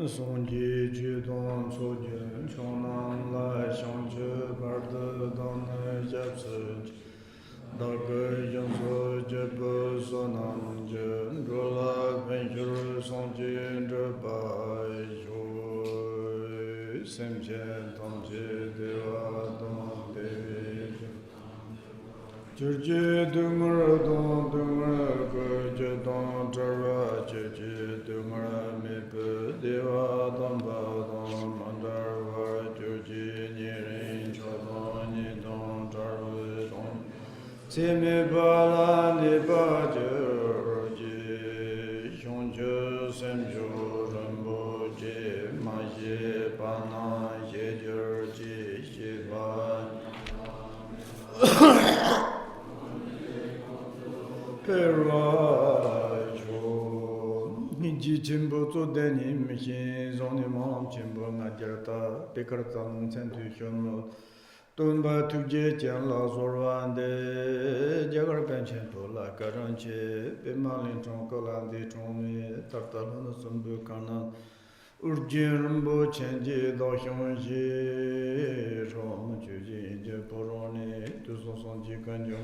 Songji Judon Sojun Chonan La Shangche Barda Dan Japsuj Daga Janso Jebba Sonan Jen Rola Benjur Songji Draba Joy Semchen Tamche Deva Don Devi Churji Dungar Don Dungar Gurje Don Jara Churji Dungar Mepe Deva Don Badon Mandarva Churji Nirin Chodon Nidon Jara Don Seme Bala Nipa Jurji Shonju Semju Rambo Je Maje Bana Je Jurji Shiva Pervajo Niji Chimbo to Denim Michin Zoni Mam Chimbo Majarta Pekartan Centution Tumba Tuje Janla Zorvande Jagar Penchento La Karanche Pemalin Troncolandi Tromi Tartalan Sumbu Kana Orgyen Rinpoche Dzogchen Ranyak Patrul Rinpoche Dzogchen Ranyak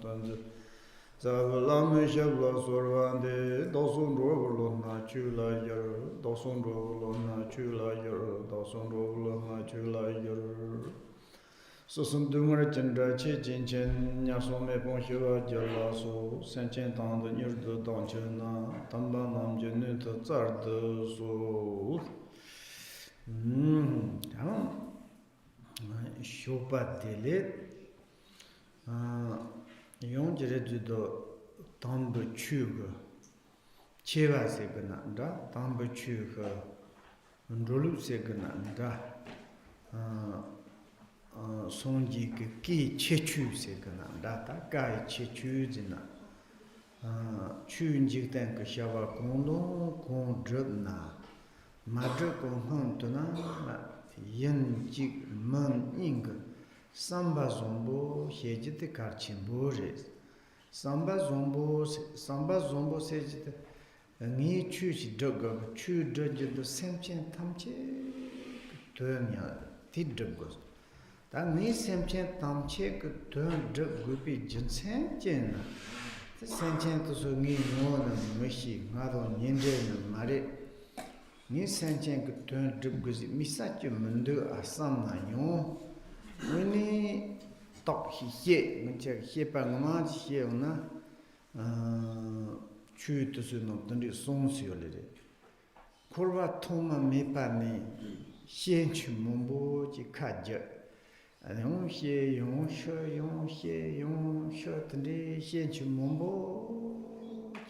Patrul Zavalam Shabla Sorvande Dosun Rolona Chula Yer Dosun Rolona Chula Yer Dosun Rolona Chula Yer Sosum Dungar Chandra Che Jinchen Nyasome Ponshua Jalaso Senchen Tand Nirdu Danchena Tamba Nam Jenut Zard So Shopa Dele Yonjere Judo Tamba Chuga Cheva Segananda Tamba Chuga Ndolu Segananda Songji Ki Chechu Segananda Gai Chechu Zina Chun Jigtan Kashava Kondon Kondrubna Madra Konhontuna Yen Jig Man Ing Samba Zombo Hejite Karchimbores Samba Zombo Sejite Ni Chuchi Dugg Chu Dudge the Semchen Tamche Turnia Tidugos That Ni Semchen Tamche could turn Dug Guppy Jinsen Jen the Senchen to Sungi Non and Mishi Mado Ninja and Mari Ni Senchen could turn Duggus Misachi Mundu Assam Nayon When talk he check he pangma here na chu to no tandi song siolere korwa thoma mepani hien mumbo ji khaja yong he yong sho tandi hien mumbo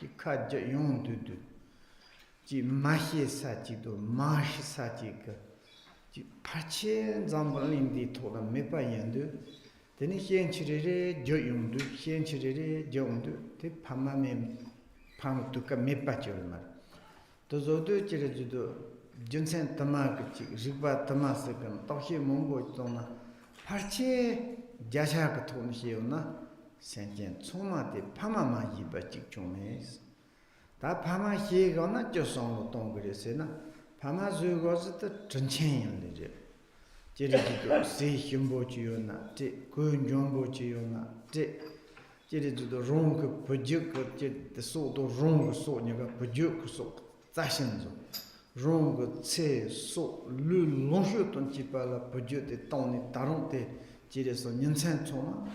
ji khaja yong du ji mahi sa ji do mahi sa ji ka Pache Zambalin di Tola Mepa Yendu, then he enchirere Joyundu, he enchirere Jondu, the Pamame Pam Tuka Mepa Jolmar. Tozodu Cherejudo, Junsen Tamak, Riba Tamasakan, Tohi Mongo Tona, Pache Jashakaton Hiona, Sentient Soma de Pamama Yibachik Chomes. That Pama he gonna just on the Tongresena. Pamazu was the Trenchen Lady. Jerry say Humbo Chiona, Kun Jumbo Chiona, Jerry to the wrong Pajuk, the sort of wrong sort, never Pajuk so, Tashinzo. Wrong say so, Lul Lonshut on Chipala, Pajuk, the Tony Taronte, Jerry son Yansan Toma,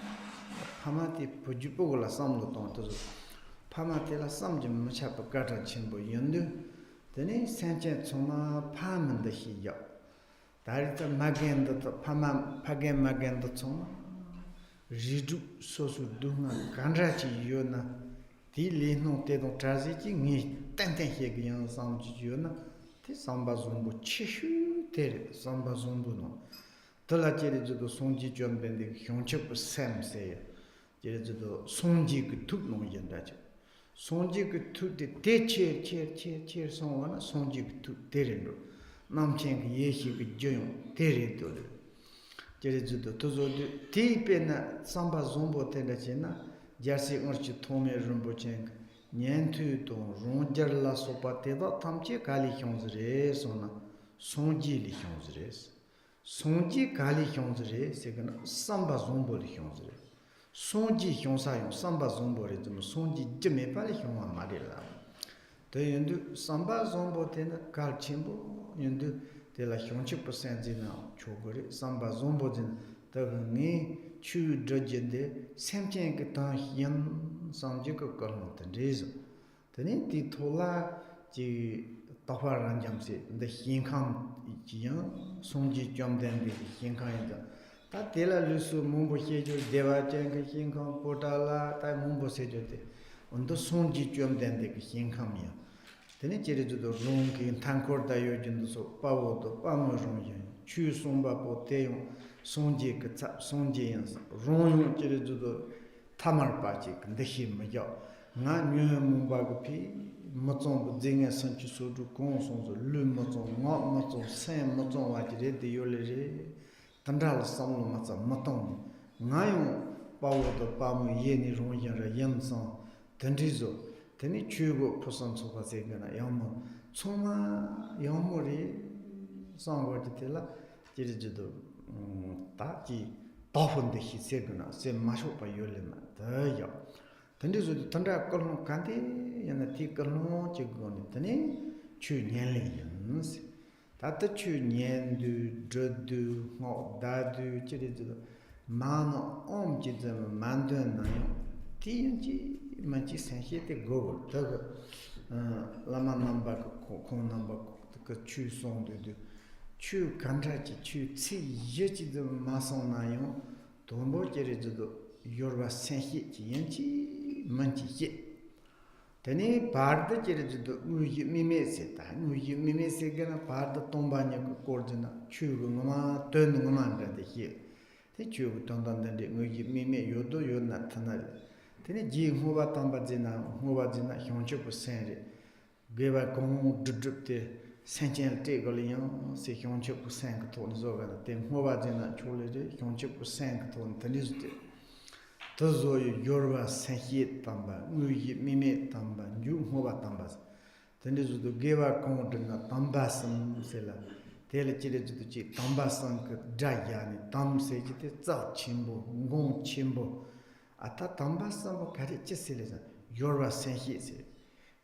Pamati Pajupola Samloton, Pamatela Samjim Machapagata Chimbo Yendu. Then Sanchez Soma Paman the Hiya. That is Magan the Pama Pagan Magan the Soma. Ridu Sosu Duna, Gandrachi Yona, Tili no Tedo Trazici, me Tantan Hegian Sam Juna, the Samba Zumbu Chishu, Tere, Samba Zumbuno. Tola Jerry to the Sonji John Bending, Hyonchuk Sam say, Jerry to the Sonji took no Yandaja. Sonji could took the chair someone, Sonji took Terendo. Namcheng Yeshi could join Terendo. Jerezudo Tozo Tipena Samba Zombo Tendachena, Jasi Orchi Tome Rumbocheng, Nyentu Don Ronjar La Sopateva Tamche Kali Hyonzre Sona Sonji Li Hyonzres. Sonji Kali Hyonzre Segana Samba Zombo Li Hyonzre. Sonji Hyonsayon Samba Zombo Rizum Sonji Jigme Pali Hyonwa Marilla. The Yundu Samba Zombo Tena Kal Chimbo Yundu de la Hyonchip Senzina Chogore Samba Zombo Din the Chu Drajende Semchen Tan Hien Sanjiko Kalmont reason. The Niti Tola Ji Tafar Ranjamse, the Hinkam Jian, Sonji Jomden, the Hinkanda. That Tela Lusu Mumbo Hejo, Deva Janka Hinkam, Potala, Tai Mumbo Sejote, on the Sonji Jomden, the Hinkamia. The Nicheri to the Ronki, Tankor Dayojin, so Pavo, the Pamajon, Chu Somba Poteo. Sonji Katsa, Sonji and Ron Jerido Tamar Pachik, the him Mayo, Nan Mumbagupi, Moton, Zinga Sanchi Sodu, Consons, Lumoton, not Moton, Sam Moton, like the Yole, Tandala Samuel Matza, Moton, Nayon, Power the Palm, Yeni Ronja, Yanson, Tendizo, Teni Chugo, Possons of Azegana, Yamo, Soma, Yamori, Sangwatilla, Jerido. Taki often the Hiseguna, say Mashopa Yolima, the Yo. Tendis with Tanda Colon Canti and the Tikano Chigoni, Tani, Chu Nyelians. Tata Chu Nyendu, Drudu, Mo Dadu, Chiridu, Mano, Jizam, Mandan, Tianji, Manchi Sanhete Gold, Lama number, Con number, the Chu song to do. Chu Kandrachi, Chu Tsi Yachi the Mason Nayon, Tombo Jerido, Yorba Senhi, Yanchi, Manchi Ye. Tani part the Jerido, Mime Seta, Mime Segana, part the Tombanya Cordina, Chu Mama, turn the Mamanda the here. The Chu Tondan the Mime Yodo, you're not Tanal. Tani G. Hova Tambazina, Hovazina, Hyonchuk Sende, gave a con drip. Sentient Tegolian, say Hyonchuk sank to Zoga, then Hovazina Chole, Hyonchuk sank to Tanisde. Tozo Yorba Sanhit Tamba, Mime Tamba, New Hova Tambas. Then is the Geva Condena Tambasam Sella, Telechid to the Chip, Tambasan, Jayani, Tam Sejit, Zao Chimbo, Gong Chimbo. Ata Tambasam Karichesilis, Yorba Sanhit.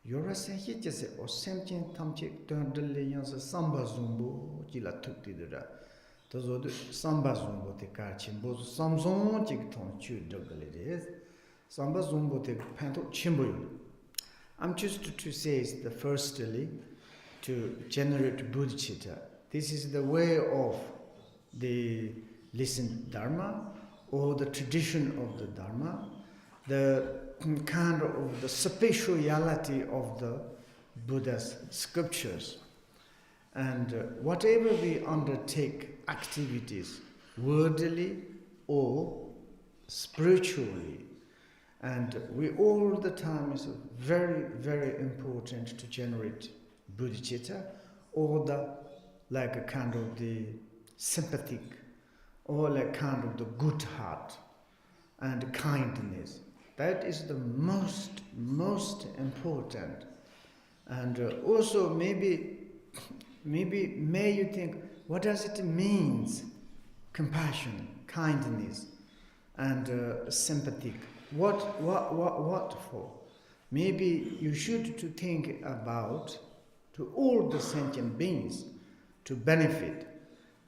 Yora Sanhit just or Semchen Tamchik turned the Leons Samba Zumbo, Gila Tutidra. Those are the Samba Zumbo, the Karchimbo, Samson Jigton, Chu Dogalides, Samba Zumbo, the Panto Chimbo. I'm just to say is the firstly to generate bodhicitta. This is the way of the listened Dharma or the tradition of the Dharma, the kind of the spatiality of the Buddha's scriptures. And whatever we undertake activities, wordily or spiritually, and we all the time is very, very important to generate bodhicitta, or the like a kind of the sympathetic, or like kind of the good heart and kindness. That is the most important. And also maybe may you think, what does it mean? Compassion, kindness, and sympathetic. What for? Maybe you should to think about to all the sentient beings to benefit.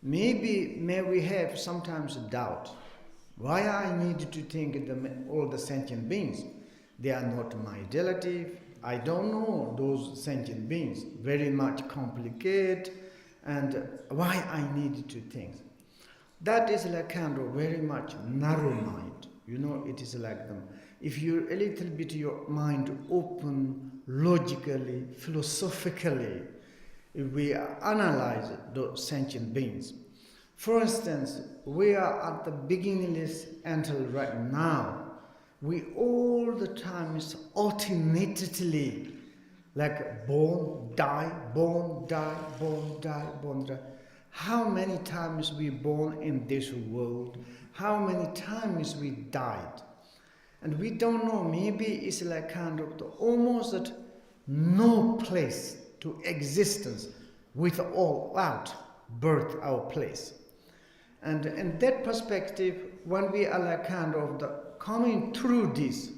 May we have sometimes a doubt. Why I need to think all the sentient beings? They are not my relative. I don't know those sentient beings. Very much complicated. And why I need to think? That is like kind of very much narrow mind. You know, it is like them. If you a little bit your mind open logically, philosophically, if we analyze those sentient beings. For instance, we are at the beginningless until right now. We all the time is alternately like born, die, born, die, born, die, born, die. How many times we born in this world? How many times we died? And we don't know, maybe it's like kind of almost at no place to existence without birth, our place. And in that perspective, when we are like kind of coming through this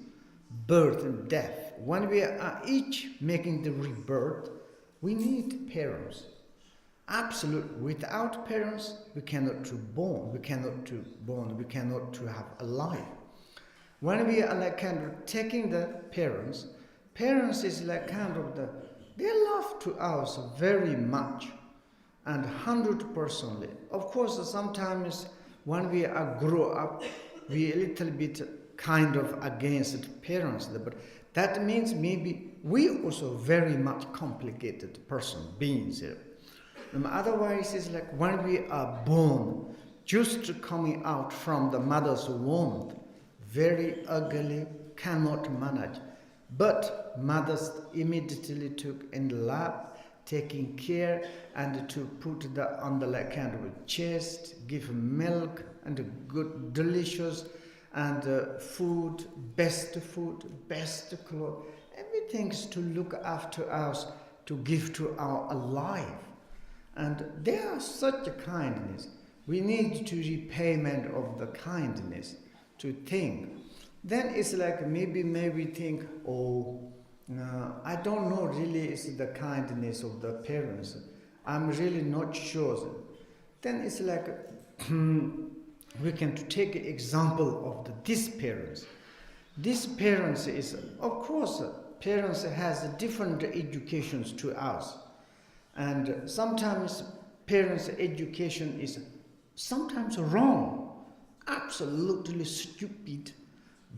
birth and death, when we are each making the rebirth, we need parents. Absolutely. Without parents, we cannot to born. We cannot to born. We cannot to have a life. When we are like kind of taking the parents is like kind of they love to us very much and 100%. Of course, sometimes when we are grow up, we a little bit kind of against parents, but that means maybe we also very much complicated beings. Otherwise, it's like when we are born, just coming out from the mother's womb, very ugly, cannot manage. But mothers immediately took in the lab, taking care and to put on the like kind of chest, give milk and good, delicious and food, best clothes, everything is to look after us, to give to our life. And there are such a kindness. We need to repayment of the kindness to think. Then it's like maybe think, I don't know really it's the kindness of the parents. I'm really not sure. Then it's like we can take an example of these parents. These parents is, of course, parents has different educations to us. And sometimes parents' education is sometimes wrong, absolutely stupid,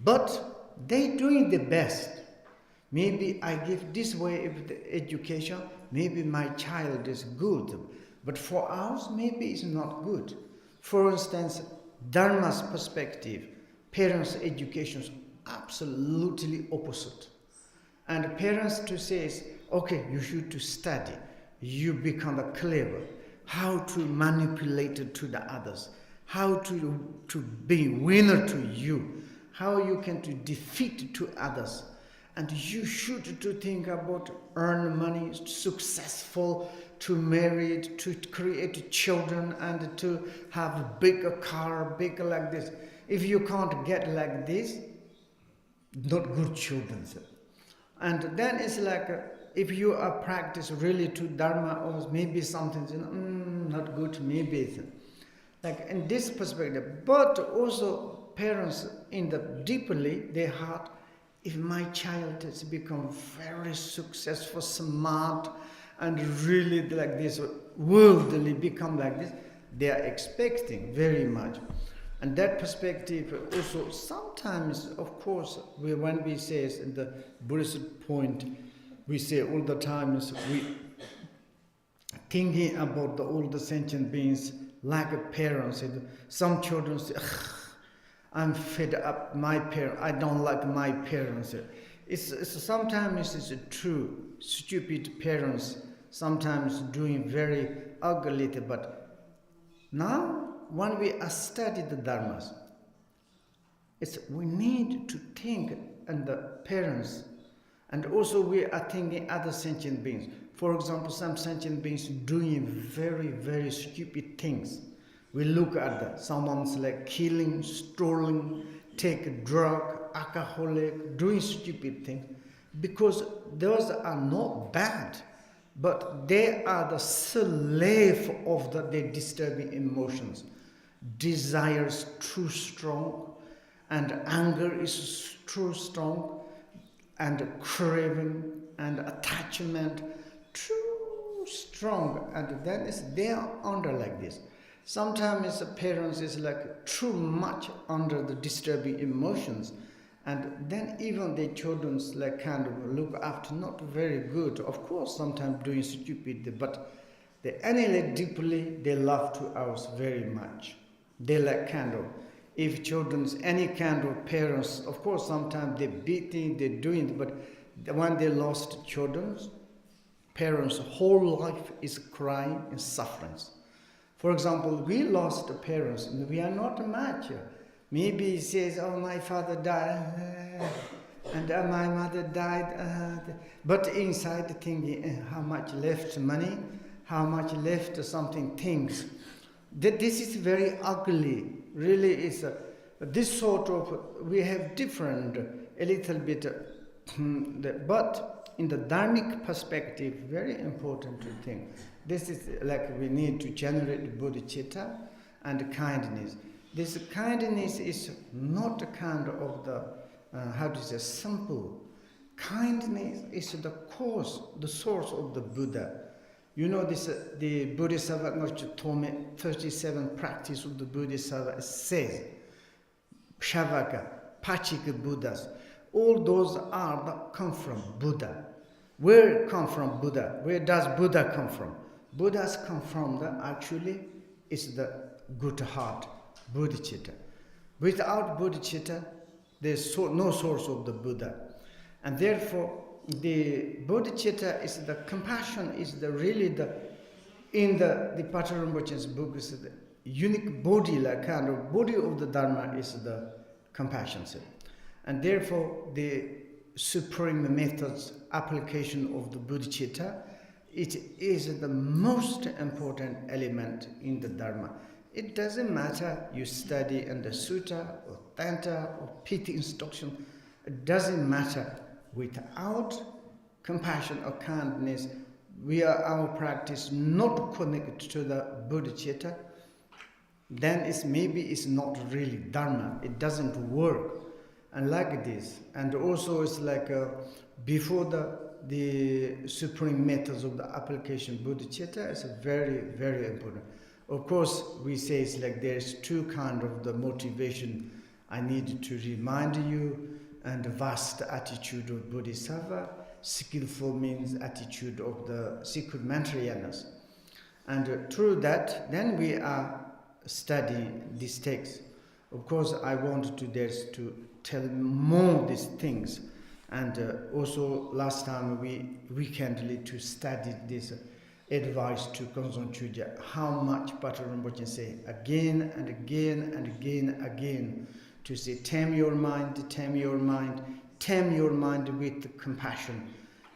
but they doing the best. Maybe I give this way of the education, maybe my child is good, but for us, maybe it's not good. For instance, Dharma's perspective, parents' education is absolutely opposite. And parents to say, is, okay, you should to study, you become clever, how to manipulate it to the others, how to be winner to you, how you can to defeat to others. And you should to think about earn money, successful, to marry, to create children, and to have a bigger car, bigger like this. If you can't get like this, not good children. And then it's like, if you are practice really to Dharma, or maybe something, not good, maybe it's like in this perspective. But also parents in the deeply their heart, if my child has become very successful, smart, and really like this, worldly become like this, they are expecting very much. And that perspective also sometimes, of course, when we say in the Buddhist point, we say all the time is we thinking about all the sentient beings like parents. Some children say, I'm fed up, my parents, I don't like my parents. It's sometimes it's true, stupid parents, sometimes doing very ugly, but now when we study the Dharmas, we need to think and the parents, and also we are thinking other sentient beings. For example, some sentient beings doing very, very stupid things. We look at someone's like killing, stealing, take a drug, alcoholic, doing stupid things, because those are not bad, but they are the slave of their disturbing emotions. Desires too strong, and anger is too strong, and craving and attachment too strong, and then they are under like this. Sometimes parents is like too much under the disturbing emotions, and then even the children's like kind of look after not very good. Of course, sometimes doing stupid, but they anyway deeply they love to us very much. They like kind of, if children's any kind of parents, of course sometimes they beating, they doing, but when they lost children's parents, whole life is crying and suffering. For example, we lost parents, and we are not much. Maybe he says, oh, my father died, and my mother died, but inside thinking how much left money, how much left something things. This is very ugly. Really, is this sort of, we have different a little bit, but in the dharmic perspective, very important thing. This is like we need to generate bodhicitta and kindness. This kindness is not a kind of the simple. Kindness is the cause, the source of the Buddha. You know this, the Bodhisattva Tome 37 practice of the Bodhisattva says, Shavaka, Pachika Buddhas, all those come from Buddha. Where come from Buddha? Where does Buddha come from? Buddhas come from actually is the good heart, bodhicitta. Without bodhicitta, there's no source of the Buddha. And therefore, the bodhicitta is the compassion, is in the Patrul Rinpoche's book, is the unique body, like kind of body of the Dharma is the compassion. And therefore, the supreme methods application of the bodhicitta, it is the most important element in the Dharma. It doesn't matter you study under sutta or tantra or piti instruction. It doesn't matter. Without compassion or kindness, our practice not connected to the bodhicitta, then it's not really Dharma. It doesn't work. And like this, and also it's like before the supreme methods of the application bodhicitta is very, very important. Of course, we say it's like there's two kinds of the motivation I need to remind you, and vast attitude of bodhisattva, skillful means attitude of the secret mantrayanas. And through that, then we are studying these texts. Of course, I want to tell more these things. And also last time we recently to study this advice to Kondzon Chuja, how much Patrul Rinpoche say again and again and again to say tame your mind with compassion.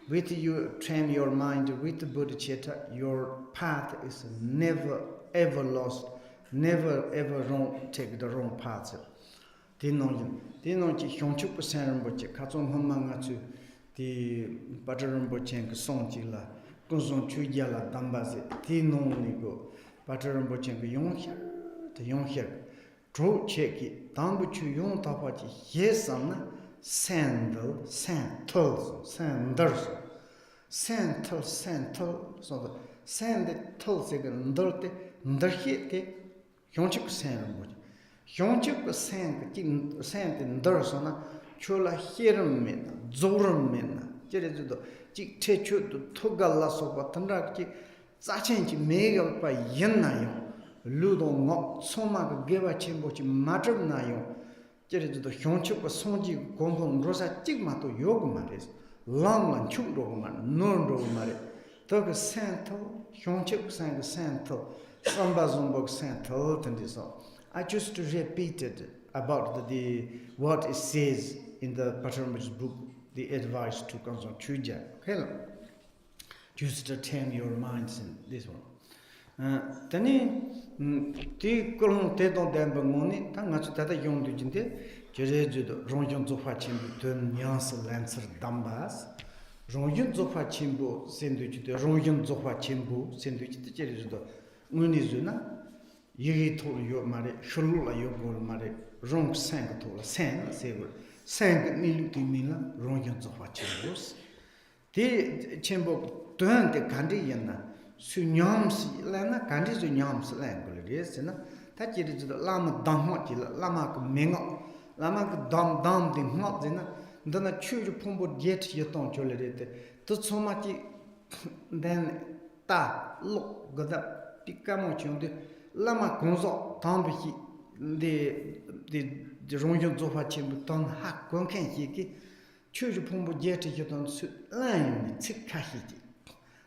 With you tame your mind with the bodhicitta, your path is never ever lost, never ever wrong, take the wrong path. Dinonji hyongchuk pasan Rinpoche, katsong homanga chu the Patrul Rinpoche ke songji la, Kondzon Chuja la dambaze, dinong go Patrul Rinpoche ke yonghyar, Dro Cheki, Dambu Chu Yong Tapachi, Yesam, Sandal, Sandals, Sandal, so the Sand Tulsig and Dirty, Nderhete, Yonchuk Sand. Yonchuk Sand in Dursona, Chola Hiramina, Zoramina, Jeredo, Jik Techu, Togalas of Watanaki, Zachenchi, Megal by Yenayo. Ludo Mok, Soma, Geva Chimbochi, Madram Nayo, Jerry the Hyonchuk, Sonji, Gongong, Rosa, Jigme to Yogmaris, Long and Chuk Roman, Non Romari, Tog Santo, Hyonchuk sang Santo, Sambazumbok Santo, and this all. I just repeated about what it says in the Patrul Rinpoche's book, the advice to Kondzon Chuja. Okay, just to tame your minds in this one. Tani ti kolon te don demba ngoni ta nga chu tata yong du jinde jere judo rongyong zofa chimbu tön nyans lancer dambas rongyong zofa chimbu sendu judo rongyong zofa chimbu sendu judo jere judo ngoni zuna yigi to yo mare shulu la yo gol mare rong sang to la sen sever sang ni lu ti mila rongyong zofa chimbu ti chimbu tön de kandi yana Sunyams lana kandi sunyams language na tachiri to lama damot lama mengo lama dam the not dina dana chu pombo jet yeton cholerete to somati then ta lo goda pikamo chunde lama gonzo tambi the ronjon zofa chimbu ton hak gonken hiki chu pombo jet yeton su lan tsikahiji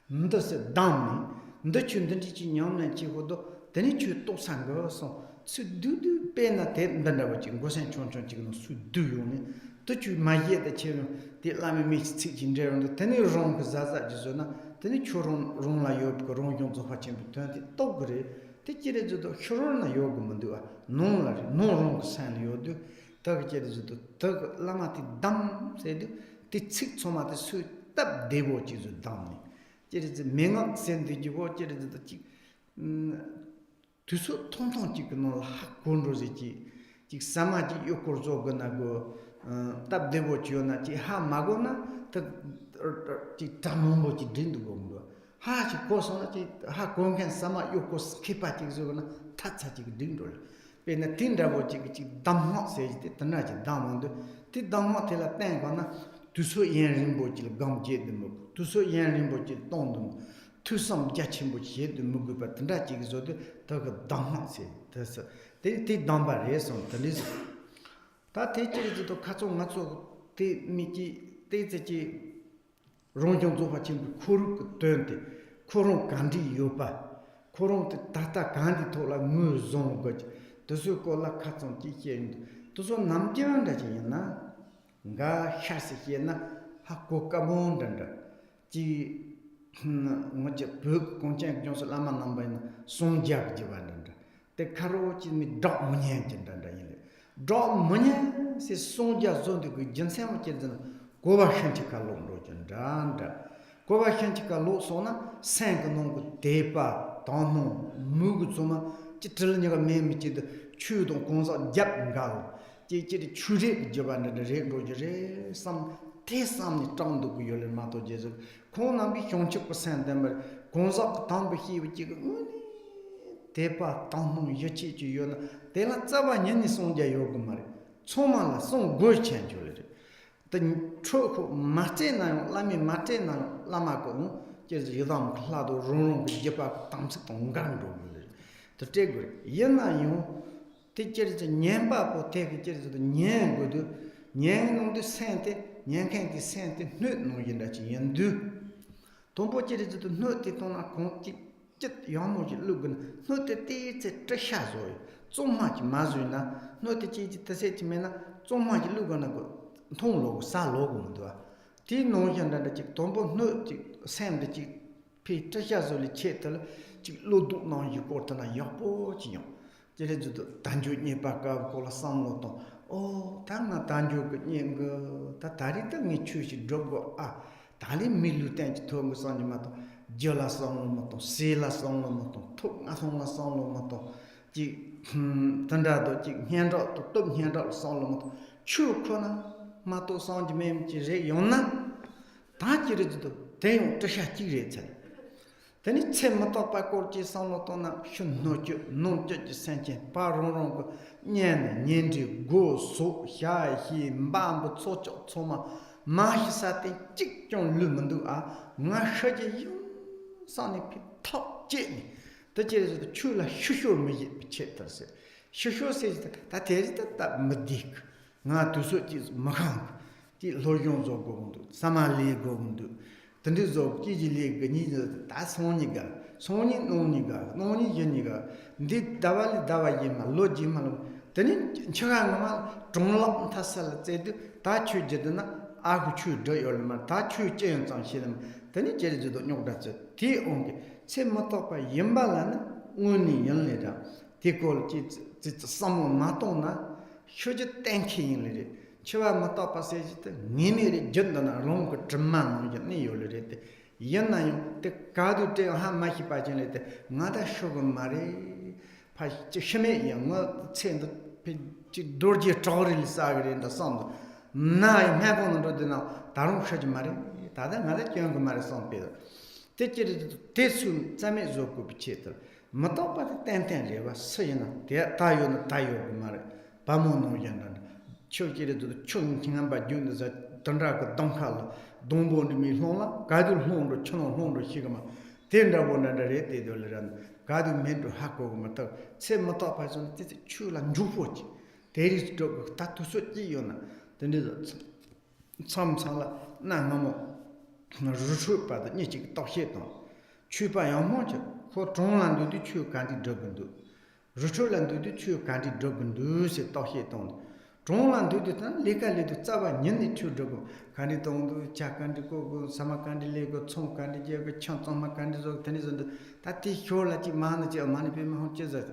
ndose damni ndachundanji nyamna chigodo tani chu to sango so su du pena te ndanda wachi ngosen chon chigno su du yone to chu maye da che de la me mi chi jinde ron tene rong zaza jizona tene choron rong la yob ko rong yong zo fa chen bu tane to gre te chire jodo choron na yog mundu non la non rong san yodu to chire jodo to lama ti dam se du ti chik choma te su tab devo chi zo dam ni chire je menga sen de jibo chire jodo chi tuso 통통 찍는 학군로지 지 사마지 요코르조 그나고 답되고 지요나 지 하마고나 지 담모지 딘두고 하지 고소나 지 하공견 사마 요코 스키파지 저거나 타차지 딘돌 베나 딘다고 지 담모 세지 તના지 담몬데 티 담모 텔라 땡거나 tuso yenrim보지 감제드모 tuso yenrim보지 똥동 투섬 자침부 제도 무급바 든다 지기서도 더가 담마세 됐어 데 담바레서 들리스 다 대체지도 가족 맞고 데 미지 대제지 롱종조 받침 쿠르 된데 쿠르 간디 요바 쿠르 다타 간디 토라 무종 거지 도수 콜라 카촌 지겐 도수 남견다지나 가 샤스히나 하고까몬단다 지 뭐지 벽 공장 경서 라마 남바이나 송작 지반다 때 카로치 미 덕문예 진단다 이래 덕문예 세 송작 존데 그 전세마 께는 고바션치 칼롱로 진단다 고바션치 칼로 소나 생그농 대바 단노 무구 좀아 찌틀니가 매미치드 추동 공사 잡가오 지지리 추리 지반다 레로지레 삼 대삼니 정도 그 열을 마도 제저 공남비 형측% 되면 공사 담비 희비지 대파 담노 여치지 요나 대나 잡아년이 송자 요금 말이 초만라 송 고천 줄래 든 초코 마테나 라미 마테나 라마고 제저 여담 클라도 롱롱 제파 담스 동간도 그래 저때그 옛나요 때저저 년바고 때저저 년고도 년놈도 센테 년캔기 센테 늦노인다지 연두 돈보지리도 늦티 돈아 공지 ចិត្ត야모지 루근 늦테 띠체 트샤조이 좀마지 마주이나 늦테 지지 tse치메나 좀마지 루근하고 통로고 사로고도 디 노현다지 돈보 늦지 샘드지 피 트샤조리 체틀 지 로도 나이 고르타나 야포지요 제레주도 단주니 바까 콜라상로도 오 당나 단주 그니가 다 다리 등이 추시 드고 달리 밀루텐 토무선이마도 절라성로마도 세라성로마도 톡나성라성로마도 지 단다도 지 현도 또 현도 성로마도 추코나 마도 성지메지 레요나 다지르도 대용 뜻샤지레자 tani tsema to pa korchi sanlo to na shun no ju non ju senchen pa rong rong nyen nyen ji go so hia hi mbam bu cho cho choma ma hi sa te chik chong lu mendu nga sha ji yu sa ni pi top ji ni de ji de chu la shu shu me ji che ta se shu shu se ta te ri ta ma dik nga tu so ji ma khang ji lo yong zo go ndu sa ma li go ndu 던데서 끼질리 그니 다 손이가 손이 노니가 노니 연이가 네 다발리 다와이마 로지마 더니 저가마 종럽 타살 제도 다 추제드나 아구 추도 열마 다 추제연 장시는 더니 제르도 뇽다서 디 온게 쳔마토파 임발라는 운이 연레다 디콜 지 삼모 마토나 휴지 땡킹이래 치와 마타파세지테 니미리 전다나 롱고 점만 니 요르레테 연나요 때 가두테 한마히 빠진레테 나다 쇼고 마리 파치 셴메 영어 쳔도 지 도르지 쪼리리 사그린다 섬도 나이 해보는 로드나 다른 셔지 마리 다다 나다 경고 마리 섬페도 때찌리 대수 잠에 조고 비체터 마타파테 땡땡레와 서이나 다요나 다요 마리 바모노 연다 Chokyi chung tingamba junza tandra dongkhala dongbo mi hlongla gadu hlongro chono hlongro higama tenda wona re te doleran gadu mendo hakko mata che mata pa son te chula njufochi deri to tatu so ji yona tende samsala na ngamo ruchu pa de ni chi to he to chu pa yang mo che ko zhonglan du chu kan di dogundu Ruchulan do two candy drogon do se tohiton. Dronglan do the tan, Lika little Zaba, Yen two drogon, candy don't do Chakandico, Samakandi Lego, Tsong Kandi, Chantoma Kandi, Tenison, that is Holati Manager, Manipim Honches.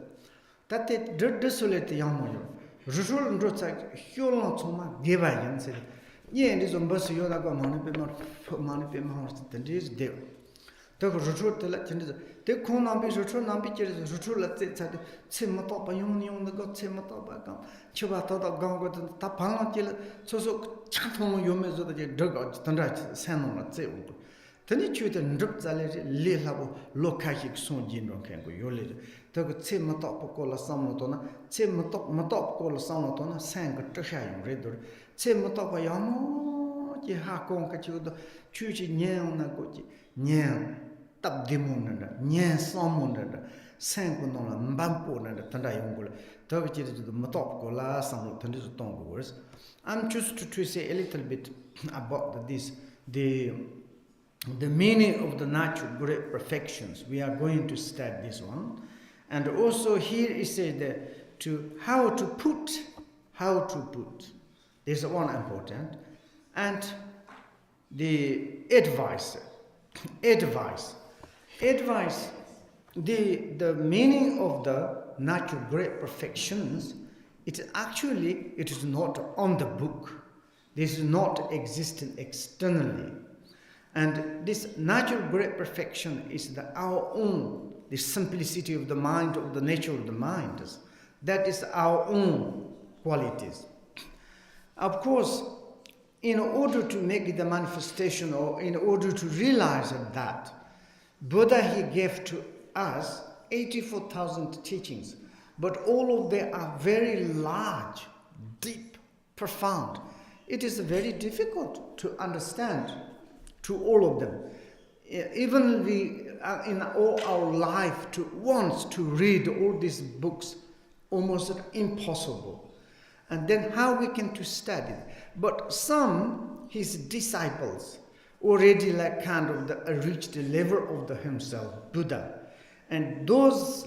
That it did desolate Yamoyo. Ruchul and Rotsak, Hulon Soma, Givayan said, Yen is on Bus Yoda Manipim Horse, and is there. The Ruchul television, the Konambi, Ruchul Nambi, Ruchul at the Simatopa Union, the God Simatopa, Chubata, Gongo, and Tapana, so Chaton Yumes of the Drug, Standard, Sanon at Zeo. Tenichu and Drug Zallet, Lilabo, Lokajik Son Jino can go your little. The Simatop cola Samotona, Simatop cola Samotona, sang a Tashayan Redder, Simatopa Yamo, Yahakon Kachuda, Chuchi Nyan Nagoji, Nyan. Tap demon nyan salmon sanguinola mbampo and tanda yongula targeted to the matopola some tenders words. I'm just to say a little bit about this the meaning of the natural great perfections. We are going to start this one, and also here it says that to how to put this is one important, and the advice, the meaning of the natural great perfections, it is not on the book. This is not existent externally. And this natural great perfection is our own, the simplicity of the mind, of the nature of the mind. That is our own qualities. Of course, in order to make the manifestation, or in order to realize that, Buddha, he gave to us 84,000 teachings, but all of them are very large, deep, profound. It is very difficult to understand to all of them. Even in all our life, to want to read all these books, almost impossible. And then how we can to study? But some, his disciples, already reached the level of the himself, Buddha. And those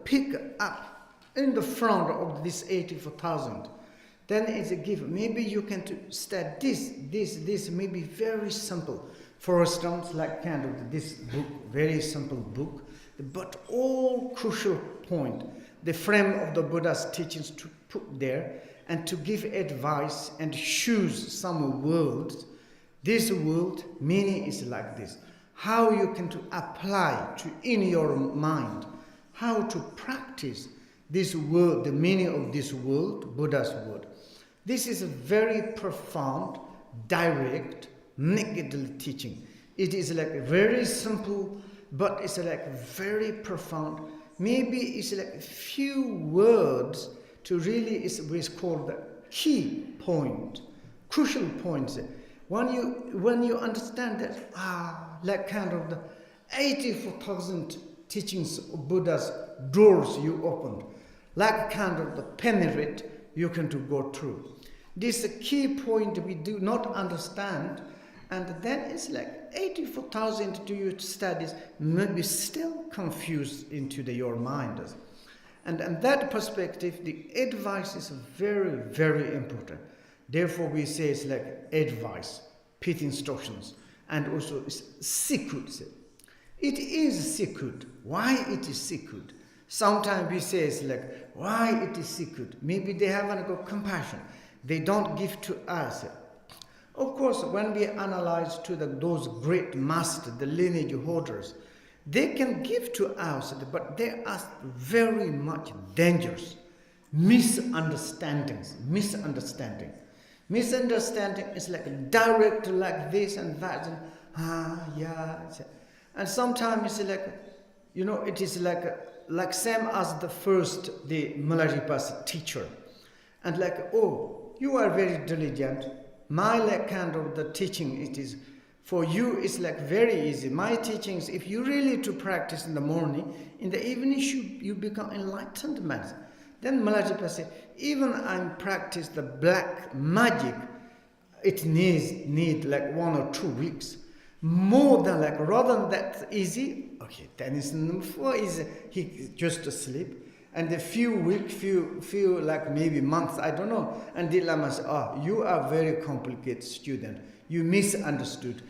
pick up in the front of this 84,000. Then it's a gift. Maybe you can study this may be very simple. For instance, this book, very simple book, but all crucial point, the frame of the Buddha's teachings to put there, and to give advice and choose some words. This word meaning is like this. How you can to apply to in your mind, how to practice this word, the meaning of this word, Buddha's word. This is a very profound, direct, negative teaching. It is very simple, but it's very profound. Maybe it's a few words to really is called the key point, crucial points. When you understand that, the 84,000 teachings of Buddha's doors you opened, the penetrate you can to go through. This key point we do not understand, and then it's 84,000 to your studies maybe still confused into your mind. And that perspective, the advice is very, very important. Therefore, we say it's advice, pit instructions, and also it's secret. It is secret. Why it is secret? Sometimes we say it's why it is secret? Maybe they haven't got compassion. They don't give to us. Of course, when we analyze to those great masters, the lineage holders, they can give to us, but they are very much dangerous. Misunderstanding. Misunderstanding is direct this and that. And sometimes it's it is same as the first, the Milarepa's teacher. And you are very diligent. My the teaching, it is for you is very easy. My teachings, if you really to practice in the morning, in the evening you become enlightened man. Then Milarepa said, even I practice the black magic, it need 1 or 2 weeks. More than rather than that easy, okay, then it's number 4 is he just asleep. And a few weeks, few like maybe months, I don't know. And the Lama said, you are very complicated student. You misunderstood.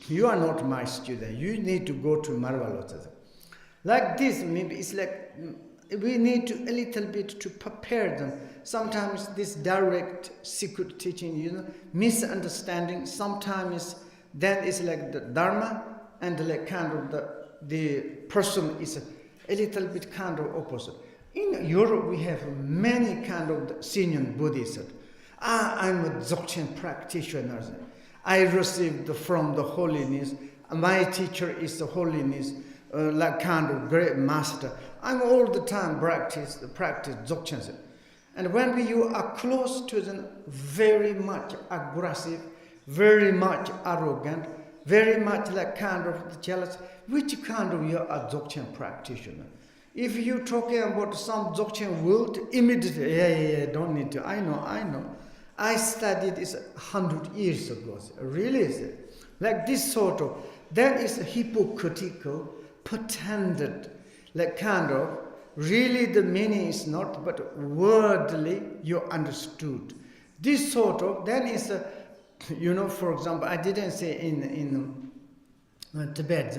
You are not my student. You need to go to Marvalota. Like this, maybe it's like we need to a little bit to prepare them. Sometimes this direct secret teaching, misunderstanding. Sometimes then it's like the Dharma and like kind of the person is a little bit kind of opposite. In Europe, we have many kind of senior Buddhists. I'm a Dzogchen practitioner. I received from the holiness. My teacher is the holiness, like kind of great master. I'm all the time practice Dzogchen. And when you are close to them, very much aggressive, very much arrogant, very much like kind of jealous, which kind of you are Dzogchen practitioner? If you're talking about some Dzogchen world, immediately, yeah, don't need to. I know. I studied this 100 years ago. Really is it? Like this sort of, that is hypocritical, pretended, like kind of, really the meaning is not, but wordly you understood. This sort of, then is, for example, I didn't say in Tibet,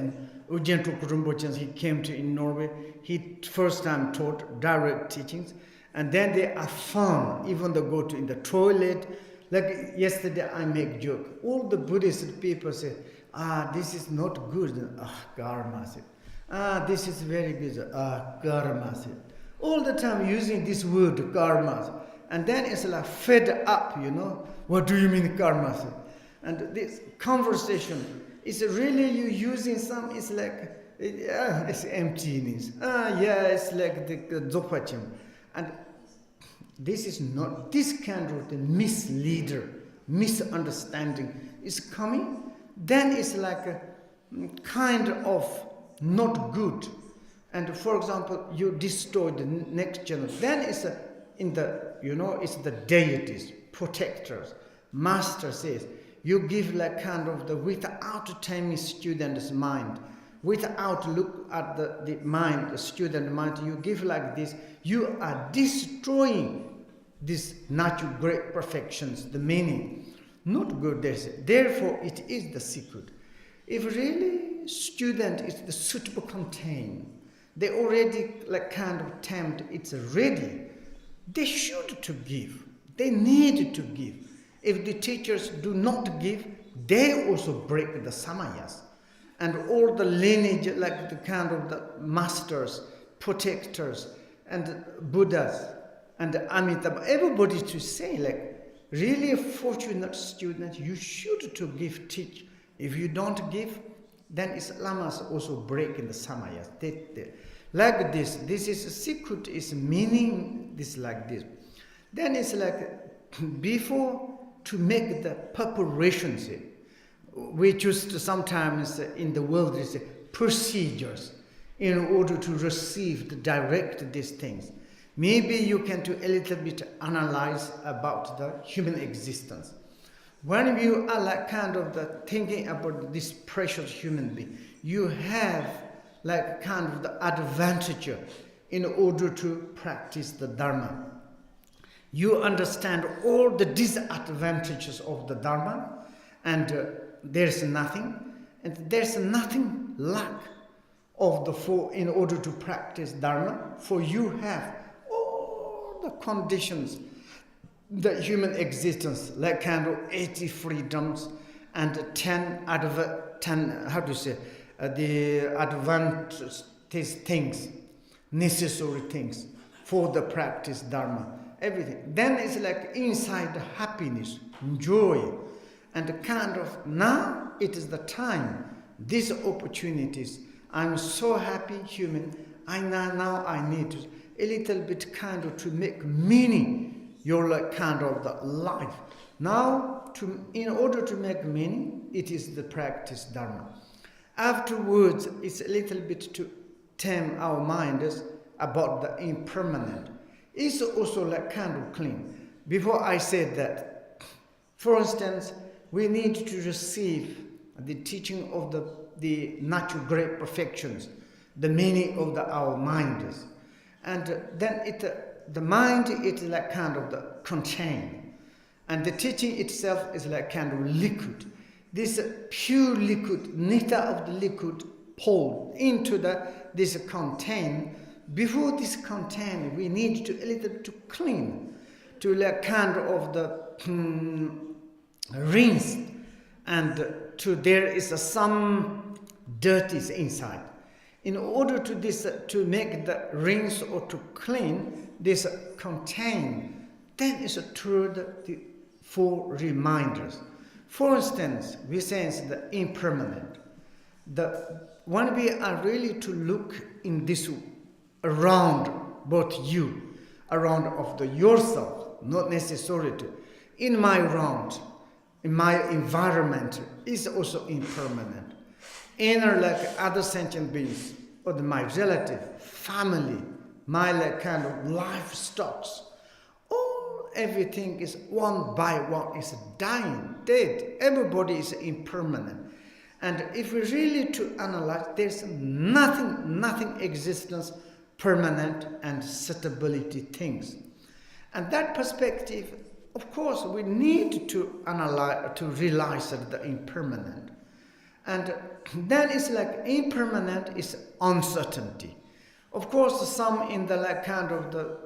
Orgyen Rinpoche, he came to in Norway, he first time taught direct teachings, and then they affirm, even they go to in the toilet, like yesterday I make joke, all the Buddhist people say, this is not good, karma, this is very good, karma, all the time using this word, karma, and then it's like fed up, what do you mean karma? And this conversation, it's really you using some, it's like, it's emptiness. It's like the Dzogchen. And this is not, this kind of the misleader, misunderstanding is coming, then it's like a kind of not good. And for example, you destroy the next generation. Then it's it's the deities, protectors. Master says, you give like kind of the without taming student's mind, without look at the mind, the student mind, you give like this, you are destroying these natural great perfections, the meaning. Not good, therefore it is the secret. If really student is the suitable contain, they already like kind of tempt, it's ready, they should to give, they need to give. If the teachers do not give, they also break the samayas. And all the lineage, like the kind of the masters, protectors, and Buddhas, and Amitabha, everybody to say, like, really a fortunate student, you should to give, teach. If you don't give, then Lamas also break in the samayas. Like this is a secret, is meaning this like this. Then it's like, before to make the preparations, we choose to sometimes in the world is procedures in order to receive, to direct these things. Maybe you can do a little bit analyze about the human existence. When you are like kind of the thinking about this precious human being, you have like kind of the advantage in order to practice the Dharma. You understand all the disadvantages of the Dharma, and there's nothing lack of the four in order to practice Dharma, for you have all the conditions, the human existence, like kind of 80 freedoms and the advantageous things, necessary things for the practice Dharma. Everything. Then it's like inside the happiness, joy, and kind of now it is the time, these opportunities. I'm so happy human. Now I need to a little bit kind of to make meaning your like kind of the life. Now in order to make meaning, it is the practice Dharma. Afterwards, it's a little bit to tame our minds about the impermanent. It's also like kind of clean. Before I said that, for instance, we need to receive the teaching of the natural great perfections, the meaning of our minds. And then the mind is like kind of the contain, and the teaching itself is like kind of liquid. This pure liquid, nectar of the liquid poured into this contain. Before this contain, we need to a little to clean, to like kind of the rinse, and there is some dirties inside. In order to make the rinse or to clean this contain, then is through the 4 reminders. For instance, we sense the impermanent. When we are really to look in this around both you, around of yourself, not necessarily in my round, in my environment is also impermanent. Inner like other sentient beings, or my relative, family, my like kind of livestock, everything is one by one is dying, dead. Everybody is impermanent. And if we really to analyze, there's nothing existence permanent and stability things. And that perspective, of course, we need to analyze, to realize that the impermanent. And then it's like impermanent is uncertainty. Of course, some in the like kind of the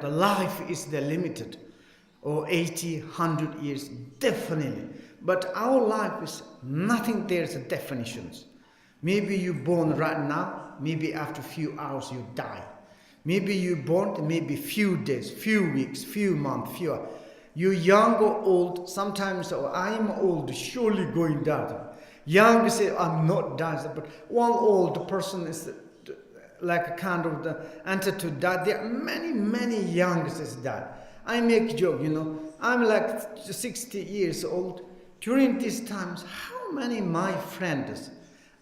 life is the limited, or 80, 100 years, definitely. But our life is nothing, there's definitions. Maybe you born right now, maybe after a few hours you die. Maybe you born, maybe few days, few weeks, few months, few hours. You young or old, sometimes I'm old, surely going down. Young say I'm not dying, but one old person is like a kind of the enter to die. There are many youngsters die. I make joke, I'm like 60 years old. During these times, how many my friends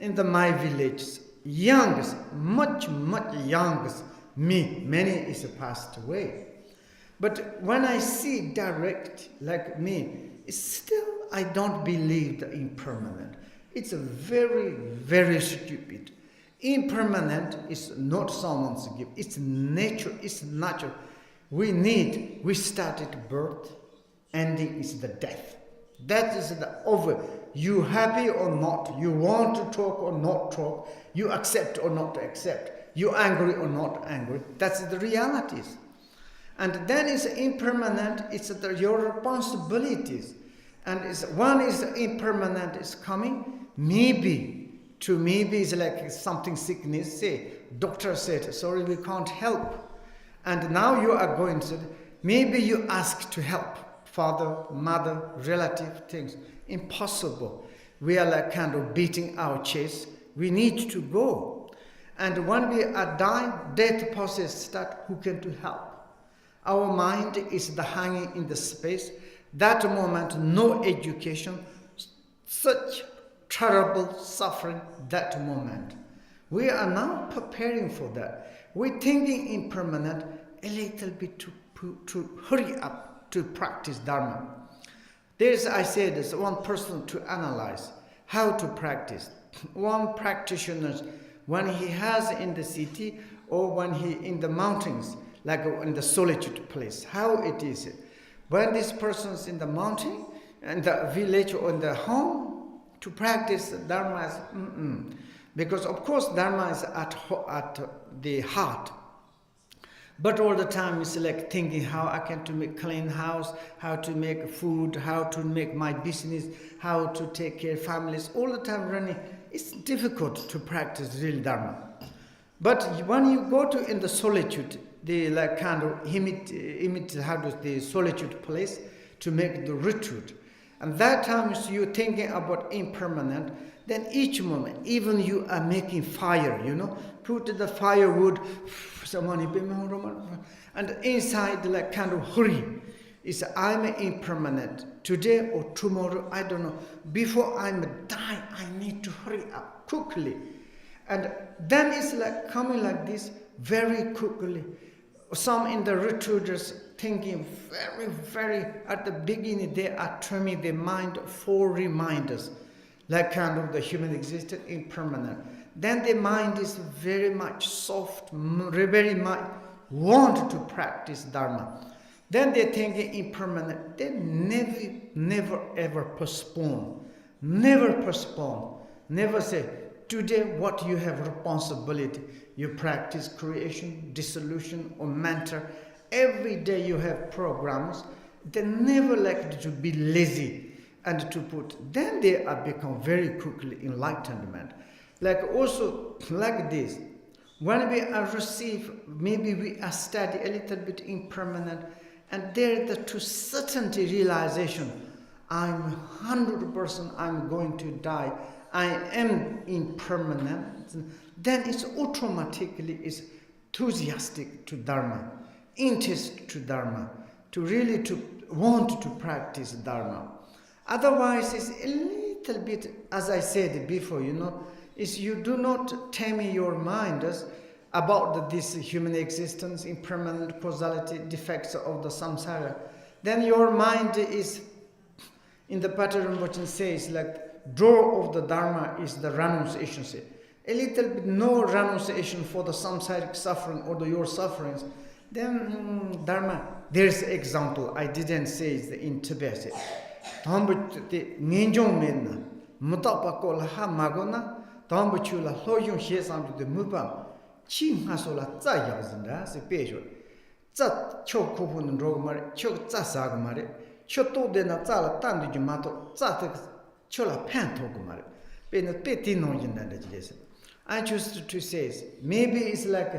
in my village, youngest, much youngest, me, many is passed away. But when I see direct like me, still I don't believe the impermanent. It's a very stupid. Impermanent is not someone's gift. It's nature, it's natural. We started birth, ending is the death. That is the over. You happy or not, you want to talk or not talk, you accept or not accept, you angry or not angry. That's the realities. And then is impermanent, it's your responsibilities. And one is impermanent is coming, maybe is like something sickness, say, doctor said, sorry, we can't help. And now you are going to, maybe you ask to help, father, mother, relative, things. Impossible. We are like kind of beating our chest. We need to go. And when we are dying, death process start, who can to help? Our mind is the hanging in the space. That moment, no education, such terrible suffering, that moment. We are now preparing for that. We're thinking impermanent, a little bit to hurry up to practice Dharma. I said, there's one person to analyze how to practice. One practitioner, when he has in the city or when he in the mountains, like in the solitude place, how it is. When this person is in the mountain, and the village or in the home, to practice Dharma is, because of course Dharma is at the heart. But all the time it's like thinking how I can to make clean house, how to make food, how to make my business, how to take care of families. All the time running, it's difficult to practice real Dharma. But when you go to in the solitude, the like kind of the solitude place to make the retreat. And that time you're thinking about impermanent, then each moment, even you are making fire, put the firewood, and inside like kind of hurry, is I'm impermanent. Today or tomorrow, I don't know. Before I'm dying, I need to hurry up quickly. And then it's like coming like this very quickly. Some in the retreaters thinking very, at the beginning, they are trimming their mind 4 reminders, like kind of the human existence impermanent. then their mind is very much soft, very much want to practice Dharma. Then they think impermanent. They never ever postpone. Never postpone. Never say, today what you have responsibility. You practice creation, dissolution, or mentor. Every day you have programs. They never like to be lazy and to put. Then they are become very quickly enlightenment. Like also like this. When we are receive, maybe we are study a little bit impermanent, and there the to certainty realization, I'm 100% I'm going to die. I am impermanent. Then it's automatically is enthusiastic to Dharma, interest to Dharma, to really to want to practice Dharma. Otherwise, it's a little bit, as I said before, is you do not tame your mind about this human existence, impermanent causality, defects of the samsara. Then your mind is, in the Patrul Rinpoche says, like, door of the Dharma is the renunciation. A little bit no renunciation for the samsaric suffering or your sufferings. Then Dharma, there's an example, I didn't say it in Tibet. Tambuchula, Loyun Shesam to the Mupa, Chim Hasola Zayazanda, se Pejo, Zat Chokupun and Rogmar, Chok Zasagmare, Choto de Natala Tandijumato, Zatek Chola Pantogmare, Ben a petino in that legislation. I choose to say, maybe it's like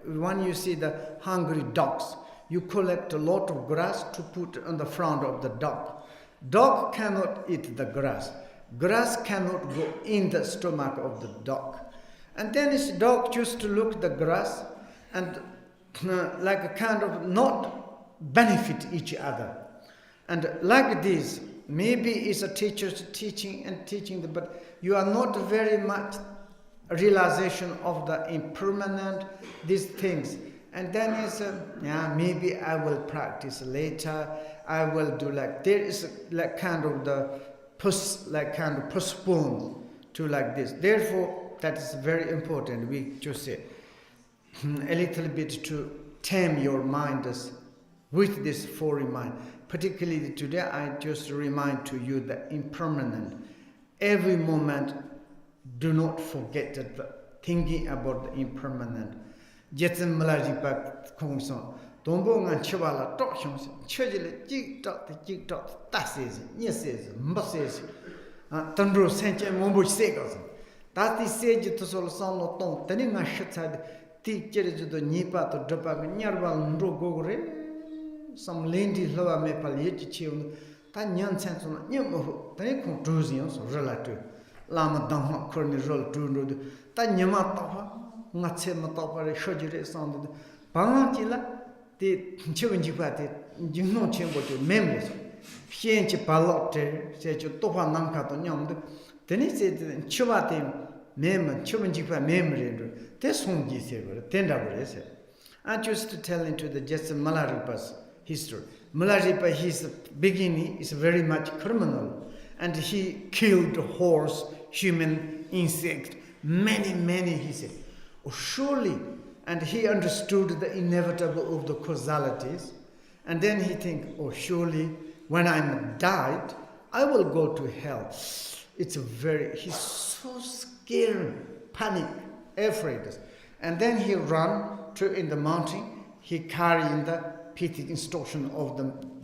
when you see the hungry dogs, you collect a lot of grass to put on the front of the dog. Dog cannot eat the grass. Grass cannot go in the stomach of the dog. And then this dog chooses to look at the grass and like a kind of not benefit each other. And like this, maybe it's a teacher's teaching, but you are not very much realization of the impermanent, these things. And then it's maybe I will practice later. I will do like, there is like kind of the postpone to like this. Therefore, that is very important. We just say a little bit to tame your mind with this foreign mind. Particularly today, I just remind to you the impermanent. Every moment, do not forget that thinking about the impermanent. Jetsen malajipa kongson. Dombo ngan chibala tok shonsi. Chojile jig dot, tases, yeses, mboses. Tandro senche mombo segos. Tati seji to sol son lo ton. Tani nga shitsad. Ti chereju do nipa to dropa nyarbal ndro gogore. Some lendi loa me pal yechi chiu. Ta nyan senso na nyamu. Tani kong druzion so relative. Lama dhamma korni rol drundo. Ta nyama tapa. Ngatse matapare shojire sound. Pangachila. The Chivinjipati, you know, Chimboto, members, Fienchi Palote, said you Topa Nankato Yamd. Then he said, Chivati, Mem, Chivinjipa memory. This one is here, tender. I just to tell into the just Malaripa's history. Malaripa, his beginning is very much criminal, and he killed horse, human, insect, many, he said. Oh, surely. And he understood the inevitable of the causalities. And then he think, oh, surely when I'm died, I will go to hell. He's so scared, panic, afraid. And then he run to in the mountain, he carrying the pity instruction of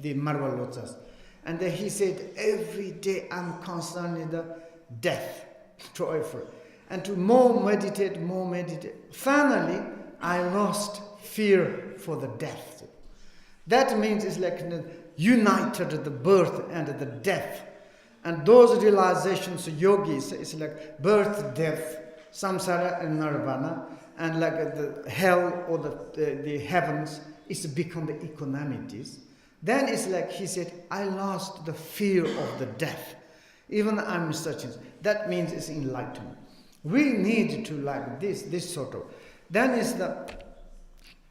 the Marva Lotus. And then he said, every day I'm concerned with the death to effort. And to more meditate. Finally, I lost fear for the death. That means it's like united the birth and the death. And those realizations, yogis, it's like birth, death, samsara and nirvana, and like the hell or the heavens, it's become the equanimities. Then it's like he said, I lost the fear of the death. Even I'm searching. That means it's enlightenment. We need to like this sort of. Then is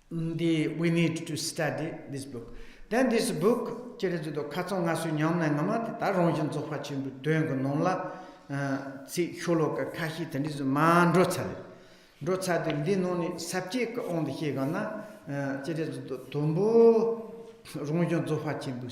we need to study this book. Then this book, 지 효로가 카히 던지서 만로차래 로차도 리노니 삽지가 온데 해가나 제대로 돈보 롱jon 조파친부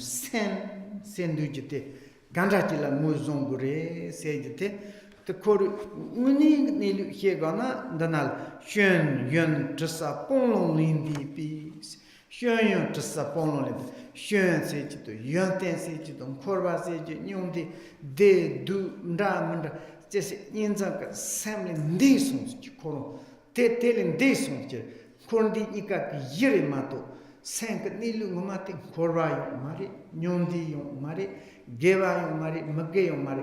센두지테 간자til라 무종구레 세지테 또 코르 우니 니 해가나 다날 쉔연 저사 뽕롱린디비 쉔연 저사 뽕롱린디 쉔 세지도 연텐 세지도 코르바 세지 뇽디 데두 nda문다 제세 인자가 샘리 니송스 코로 테텔린 데송스 코르디 이까 예레마토 생그 니루 마티 코르바요 마리 뇽디요 마리 게바요 마리 먹게요 마리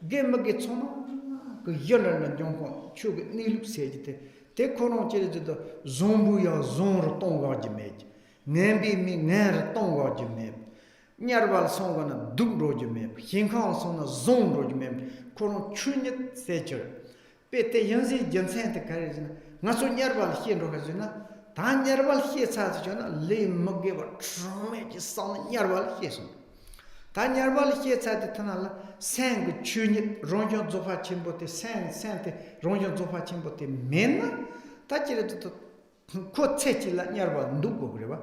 게먹게 총 그 연을 정고 추그 니루 세지테 데코노 제르도 좀부야 좀르 똥가지메 냄비미 네 똥가지메 냐르발 송거나 둑로지메 흰칸 송나 좀로지메 코노 추니 세저 베테 연시 전센테 카레즈나 나소 냐르발 히엔로가즈나 다 냐르발 히에차즈잖아 레 먹게버 트메지 송 냐르발 히에소 다 냐르발 히에차데 타나라 생 추니 론jon 조파 침보테 센테 론jon 조파 침보테 멘 다지르도 코체치라 냐르발 누고 그래봐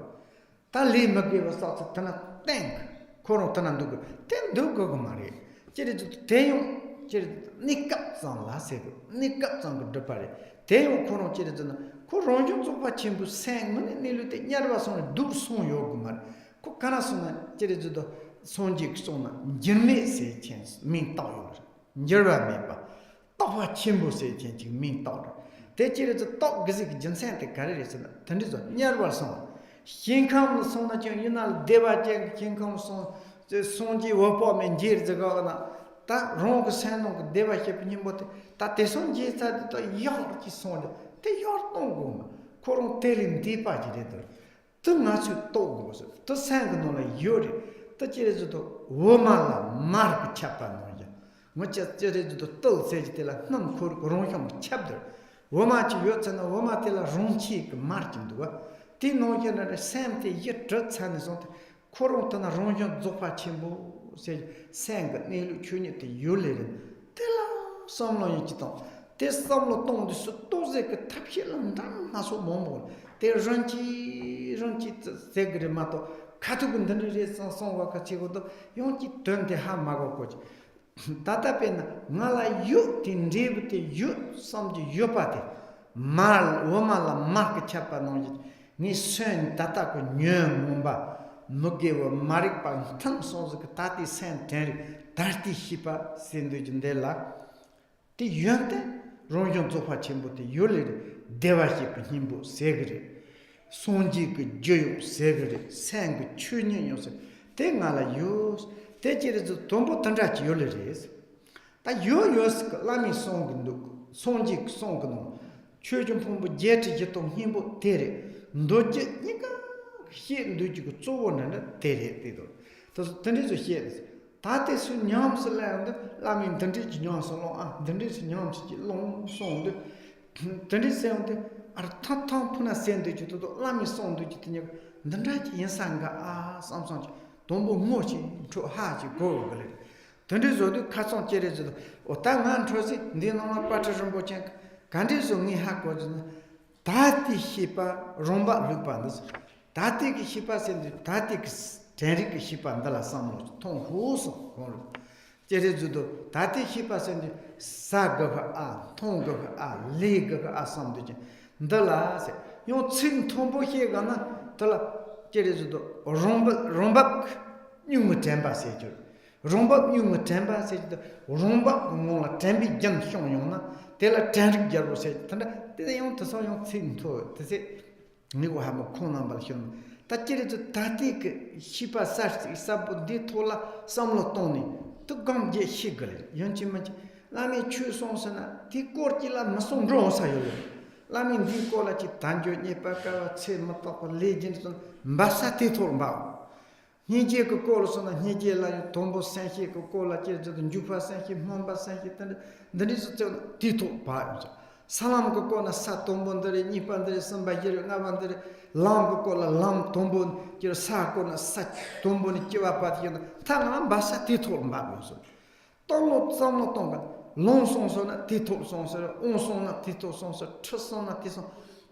다 레 먹게버 사트 타나 땡 코노 타나 누고 땡 누고 그 말이 제르도 대용 제르 니깝상 라세고 니깝상 그 드파레 대용 코노 제르도 코 론jon 조파 침부 생문 니르테 냐르바송 두송 요그 말 코 카나스나 제르도 손직 손나 진메 세첸스 민타요 njirba tawa chimbo se chen ching min taw de chire zo taw gzik jinsen te kare se tandi zo nyarwa son hinkam son na chen yinal deva chen hinkam son je sonji wopo men jir zaga na ta rong sen no deva hep nimbote ta te son je sa to yor ki son te yor tong go koron telin dipa jire to tu na chu to go so to sang no la yori to chire zo womala mark chapa no mucha 제레도 또 세지텔라 남 코롱형 챕터 워마치 요츠나 워마텔라 롱치 그 마르친도가 티노게나 샘테 예트찬에서 코롱타나 롱형 조파침보 세 생가 네루 추니테 요레르 텔라 somlo yichito te somlo tongde su toze ke taphilan dan naso mombo te ronchi segre mato 카투군 던르레서 송과 같이고도 용기 던데 한 마고고지 다다페나 나라 유 틴디브테 유 섬지 유파테 말 오말라 마크 차파노지 니선 다타고 녀몬바 무게와 마릭방 탐송즈 그 다티 센테 다티 히파 센드진델라 티 유한테 론jon 조파 쳔보테 요레 데와히프 힘부 세그레 손지 그 조요 세그레 생그 추년요세 땡알라 요스 대지르도 돈보 던자지 요레레스 다 요요스 라미 송근도 손지 송근도 최종 본부 제트지도 힘부 데레 너지 니가 히엔도지고 쪼원나 데레 데도 또 던지죠 히에스 다테스 냠슬라는데 라미 던지지 냠슬로 아 던지지 냠지 롱 송도 던지세운데 아르타타 푸나 센도지도 라미 송도지티냐 던자지 인상가 아 삼삼지 돈보 모치 초하지 고글레 던데조도 카송 제레조도 오땅한 trosi 니노마 파트좀 보챈 간디송이 하고즈나 다티 히파 롬바 루판스 다티기 히파센데 다티기 제리기 히판달라 삼로 통후소 고 제레조도 다티 히파센데 사가가 아 통가가 아 리가가 아 삼도지 달라세 요 칭통보 히가나 달라 제레주도 롬박 뉴무 템바 세죠 롬박 뉴무 템바 세죠 롬박 몰라 템비 전 형용나 텔라 템릭 자로 세 탄다 대용 터서용 칭토 대세 니고 하모 코나발 형 다제레주 다티크 시파 사스 이사부 디톨라 삼로토니 또감제 시글 연치마치 라미 추송스나 디코르티라 마송 롱사요 라민 디콜라치 단조니 파카와 체마토코 레전드 마사티 톨바 니제 그 콜소나 니제라 돈보 센히 그 콜라치 저도 주파 센히 몬바 센히 탄 드리스 저 티토 바 살람 그 콜나 사 돈본들이 니판들이 선바지르 나반들이 람 콜라 람 돈본 저 사코나 사 돈본이 찌와 파티나 타나 마사티 톨바 똥로 똥로 똥가 long song so na tito song so on song na tito song so song na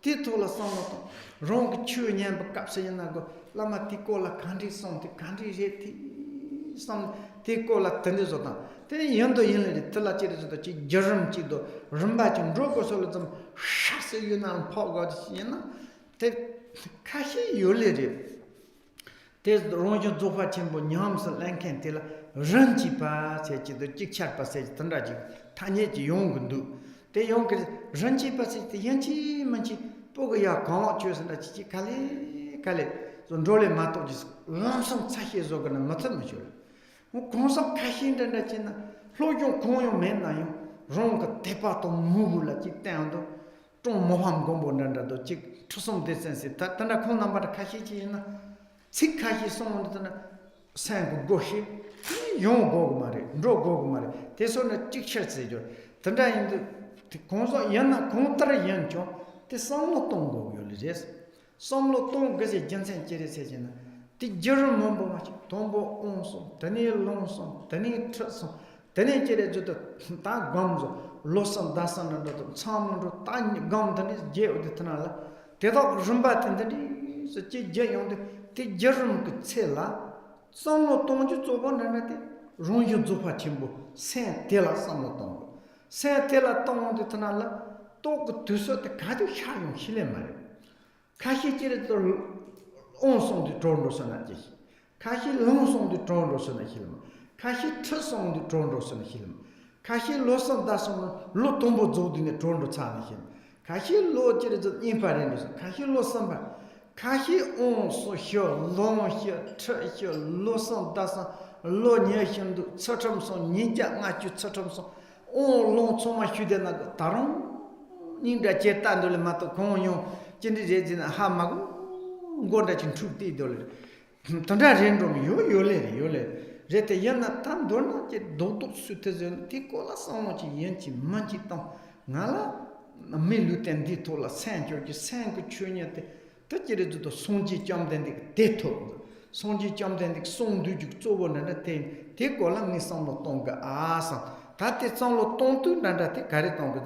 tito la song no rong chu nyan ba kap se na go lama tiko la kanri song ti kanri je ti song tiko la tende so ta te yando yin le tla chi de so chi jaram chi do rumba chi ro ko so lo tam sha se yu na po go chi na te ka shi yu le de te rong jo zo fa chen bo nyam sa lan ken te la ran chi pa se chi do chi chat pa se tanda ji ta nye ji yong gu du te yong ke ran chi pa se te yan chi man chi po go ya ga chu se na chi kale so ndole ma to ji lam sam cha he zo ga na ma tsam ju mo ko sa ka hin da na chi na lo yong ko yong men na yong rong ka te pa to mu gu la chi tan do tong mo ham gom bo na da do chi tu som de sen se ta na ko na ba ka hi chi na sikhahi songdana sang goshi yong gog mare ro gog mare teso na tikshar se jo tanda ind konso yana kontra yan cho te samlo tong go yo le jes samlo tong ge je jansen chere se jena ti jor mombo ma tombo onso tani lonso tani traso tani chere jo ta gomzo losan dasan na do sam ro ta gom tani je od tana te do rumba tani so che je yong te jarum ku tsela samlo tongju zoba nana te rongju zoba chimbo sen tela samlo tong sen tela tong de tanala to ku tuso te kadu hyang hile mare kahi jire to on song de trondo sana ji kahi long song de trondo sana hilma kahi thu song de trondo sana hilma kahi lo sam da song lo tombo zodi ne trondo chana hil kahi lo jire to impare ne kahi lo samba kahi on so hyo long hyo tre hyo lo san da san lo nye hyo du chatam so ninja nga chu chatam so on long choma hyu de na taron ninda che tan do le ma to kon yo chin de je jin ha ma go go da chin thu ti do le tan da ren do yo le re te yan na tan do na che do to su te zen ti ko la san mo chi yen chi man chi tong nga la me lu ten di to la san jo ji san ku chu nya te tachire to sonji chamden dik deto sonji chamden dik song du ju zobo na te ko la ni sang lo tong ga a sa ta te sang lo tong tu na da te gare tong ga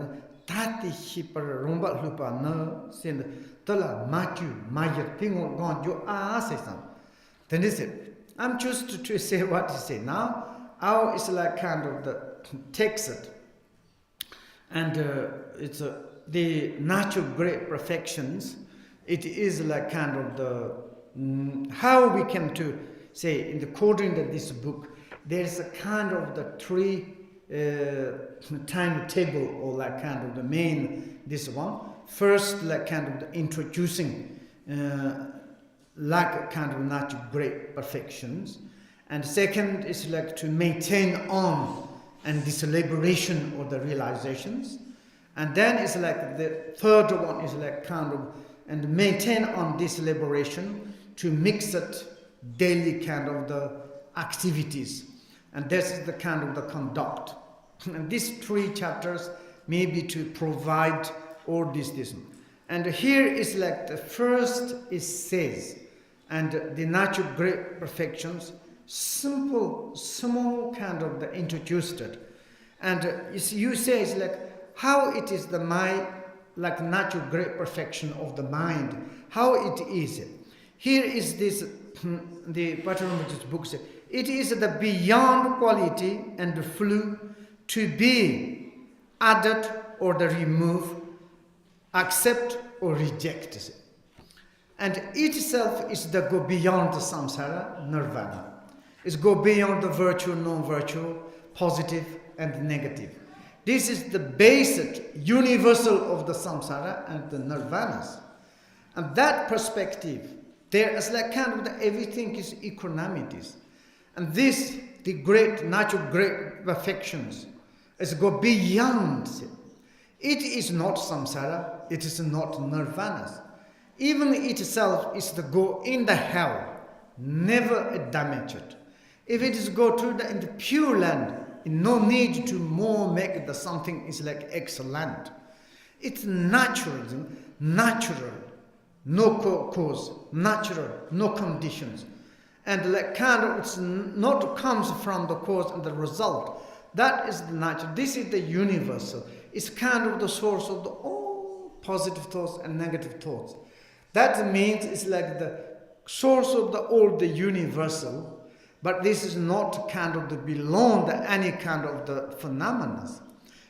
ta te hi par romba lu pa na sen ta la ma chu ma yer ting on gon jo a se sa then is it I'm just to say what to say now how is like kind of the text and it's the natural great perfections. It is like kind of the how we came to say in the according to this book there is a kind of the three timetable or like kind of the main this one first like kind of the introducing like a kind of natural great perfections and second is like to maintain on and this liberation or the realizations and then it's like the third one is like kind of and maintain on this liberation to mix it daily kind of the activities. And this is the kind of the conduct. And these 3 chapters may be to provide all this. And here is like the first is says, and the natural great perfections, simple, small kind of the introduced it. And you say it's like how it is the my like natural great perfection of the mind, how it is. Here is this, the Patrul Rinpoche's book says, it is the beyond quality and the flow to be added or the remove, accept or reject. And itself is the go beyond the samsara, nirvana. It's go beyond the virtue, non-virtue, positive and negative. This is the basic, universal of the samsara and the nirvanas. And that perspective, there is like kind of the everything is equanimities. And this, the great, natural great perfections, is go beyond. It is not samsara, it is not nirvanas. Even itself is the go in the hell, never damage it. If it is go to the in the pure land, no need to more make the something is like excellent. It's natural, no cause, natural, no conditions. And like kind of it's not comes from the cause and the result. That is the natural. This is the universal. It's kind of the source of all positive thoughts and negative thoughts. That means it's like the source of all the universal, but this is not kind of the beyond any kind of the phenomena.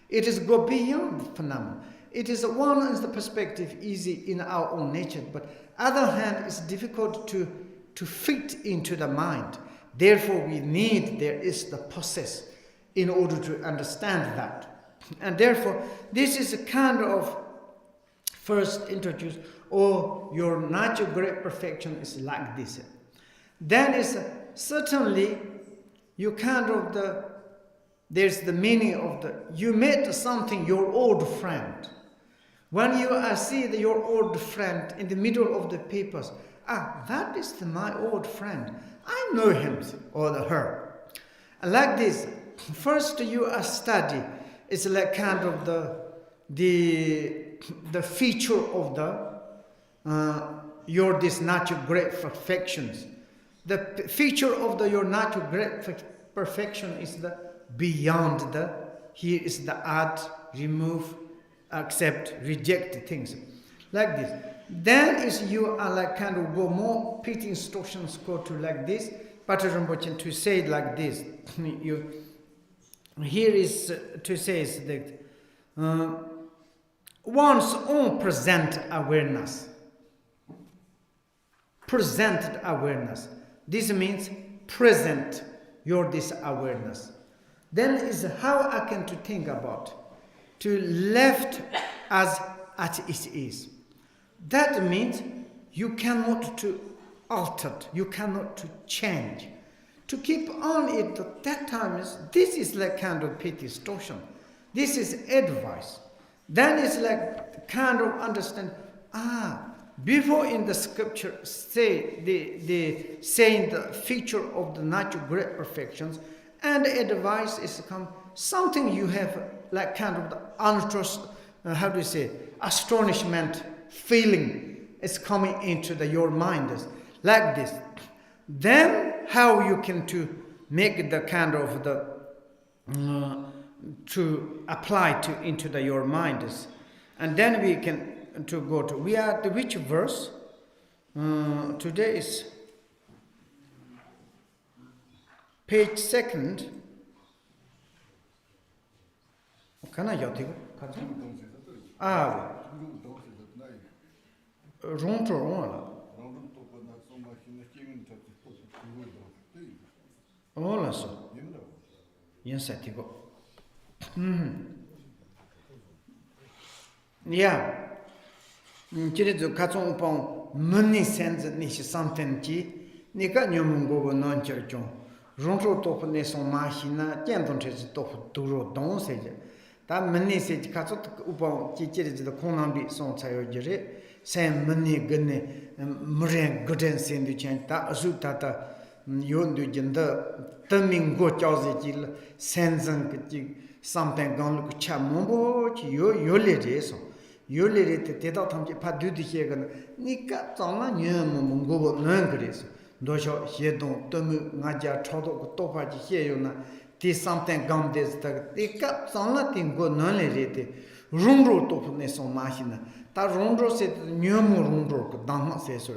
It is go beyond the phenomena. It is one is the perspective easy in our own nature, but other hand it's difficult to fit into the mind. Therefore there is the process in order to understand that. And therefore this is a kind of first introduce, your natural great perfection is like this. Then is certainly you kind of there's the meaning of you met something, your old friend. When you see your old friend in the middle of the papers, that is my old friend. I know him or her. Like this, first you study, it's like kind of the feature of your this natural great perfections. The feature of your natural great perfection is the beyond here is the add, remove, accept, reject things. Like this. Then is you are like kind of go more pit instructions go to like this. Patrul Rinpoche to say it like this. Here is to say is that one's own present awareness. Presented awareness. This means present this awareness. Then is how I can to think about to left as it is. That means you cannot to alter, you cannot to change. To keep on it at that time this is like kind of pit distortion. This is advice. Then it's like kind of understand, before in the scripture say the saying the feature of the natural great perfections, and advice is come something you have like kind of the astonishment feeling is coming into your mind is like this. Then how you can to make the kind of to apply to into your mind is, and then we can to go to we are to which verse today is page 2nd. Kana yatigo ronto ola ola so yensatigo yeah 지리도 가정 번 문니 센즈 니시 something지 니가 녀문고고 논저죠 ronto tophne son machina 젠동체지 tof 두로 동세제 다 문니 세지 가서 우번 지지리도 공남비 송 차요지리 sen 문니 근네 무ren 고든 센디 첸다 아수타타 요ን도 진다 터밍고 짜지지 센전 그지 something gon 그 참모 요레제서 요레레테 대다 탐지 파두디케가 니까 정말 녀모 몽고고 넌 그래서 도셔 해동 떠무 나자 쳐도 또파지 해요나 디 something gon 데스다 니까 정말 띵고 넌레레테 룬로 또프네서 마시나 다 룬로세 녀모 룬로 그 담마세서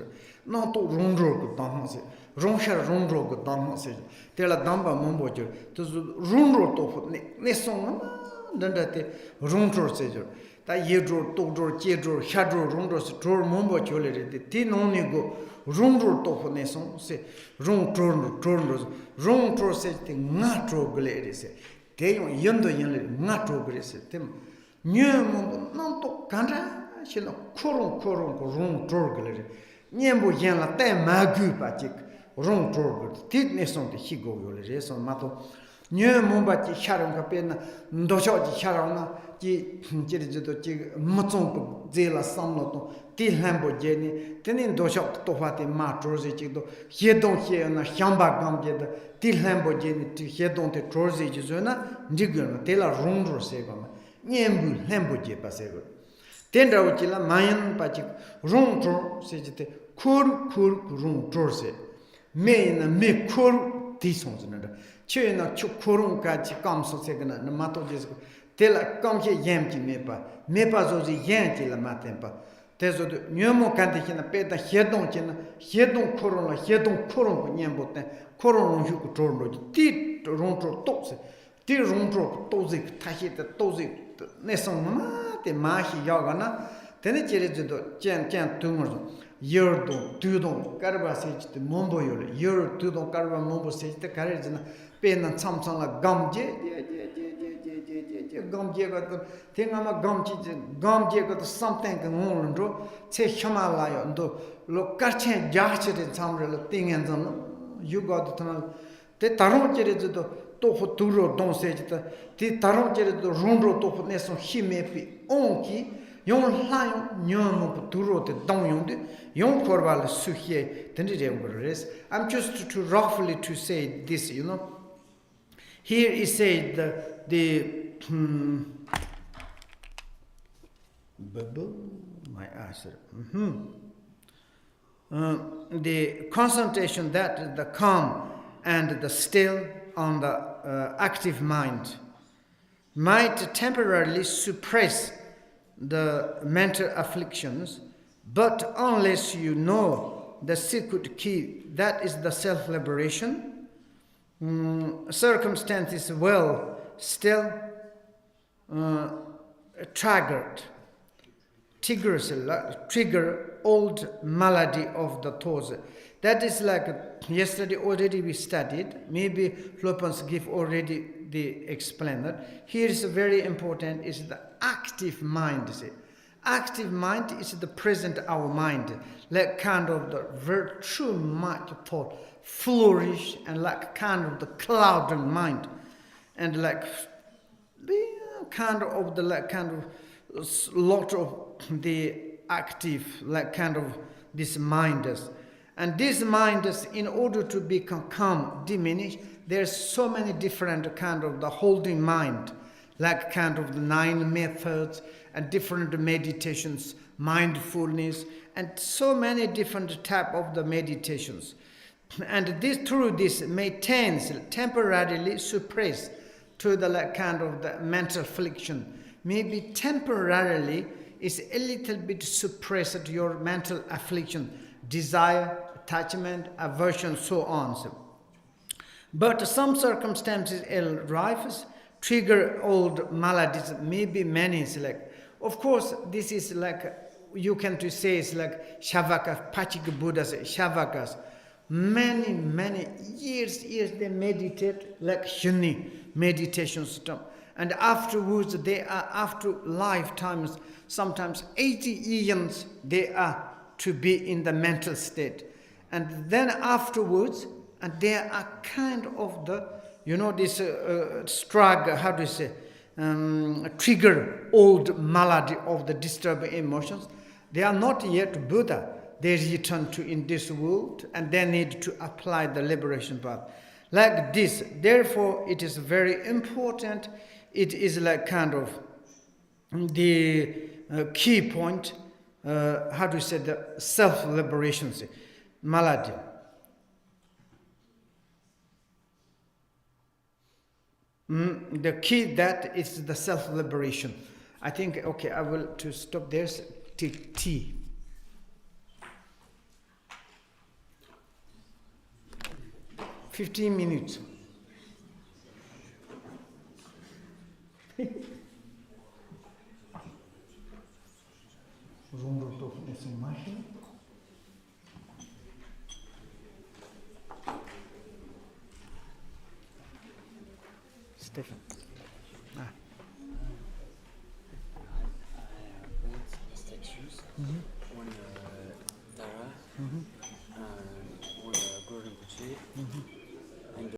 너또 룬로 그 담마세 롱샤 룬로 그 담마세 때라 담바 몽보죠 또 룬로 또프네 네송 넌다테 룬로세죠 다 예조 또조 제조 샤조 롱도스 조 몽보 졸레데 티노니고 롱조 또포네송 세 롱조 롱조세 테 나조 글레레세 대용 연도 연레 나조 그레세 템 녀몽 난또 간다 신노 코롱 롱조 글레레 녀모 연라 때 마구 바직 롱조 티네송 테 히고 요레레서 마도 녀몽바치 샤롱가 페나 도쇼지 샤롱나 지지도 지 무종 제라 삼노도 딜함보제니 테닌 도쇼 토파티 마트로지도 헤동헤나 샴바감게다 딜함보제니 티 헤동테 트로지지조나 니그나 텔라 롱로세가 냠부 햄보제 파세고 텐다오치라 마얀 파치 롱트로 세지테 쿠르 롱트로세 메나 메쿠르 tisons na che na chukurung ka chi kam so se na mato jes tela kam che yem chi mepa zo ji yen chi la maten pa tezo de nyomo kan de na pe da hedong korong la hedong korong nyem boten korong ju ko torlo ti ronto tokse ti ronto tozik tahita tozik ne son ma te ma hi yoga na tene chere do chen tumor yerdo tudon karba se te mombo yor tudon karba mombo se te kare jina pe na chamchang la gamje gamje ga tenga ma gamje ga something ngon ro che chamala yo ndo lo karchen jache de chamre lo tingen zan you got the te taron chere do to fo turo don se te taron chere do ronro to fo ne son himepi onki yon layon nyon duro te don yonde yon korval suhye tendres. I'm just to roughly to say this, here he said the my eyes the concentration, that is the calm and the still on the active mind, might temporarily suppress the mental afflictions, but unless you know the secret key, that is the self-liberation, circumstances will still trigger old malady of the thoughts. That is like yesterday already we studied. Maybe Flopans give already the explain that. Here is very important is the active mind. Active mind is the present our mind, like kind of the virtue mind thought flourish, and like kind of the clouded mind, and like kind of the like kind of lot of the active like kind of this mind is. And this mind is, in order to become calm, diminish, there's so many different kind of the holding mind, like kind of the 9 methods and different meditations, mindfulness, and so many different type of the meditations. And this through this maintains, temporarily suppress to the like kind of the mental affliction. Maybe temporarily is a little bit suppressed your mental affliction, desire, attachment, aversion, so on. But some circumstances arise, trigger old maladies, maybe many. Like, of course, this is like, you can to say it's like Shavaka, Pachika Buddhas, Shavakas. Many years they meditate like Shuni meditation system. And afterwards, they are, after lifetimes, sometimes 80 years, they are to be in the mental state. And then afterwards, and they are kind of the, this struggle, how do you say, trigger old malady of the disturbing emotions. They are not yet Buddha. They return to in this world, and they need to apply the liberation path. Like this, therefore, it is very important. It is like kind of the key point, how do you say, the self-liberation, malady. The key that is the self-liberation. I think, okay, I will to stop there, T. "15 minutes. Stefan. Both statues, one Dharma, one Rinpoche,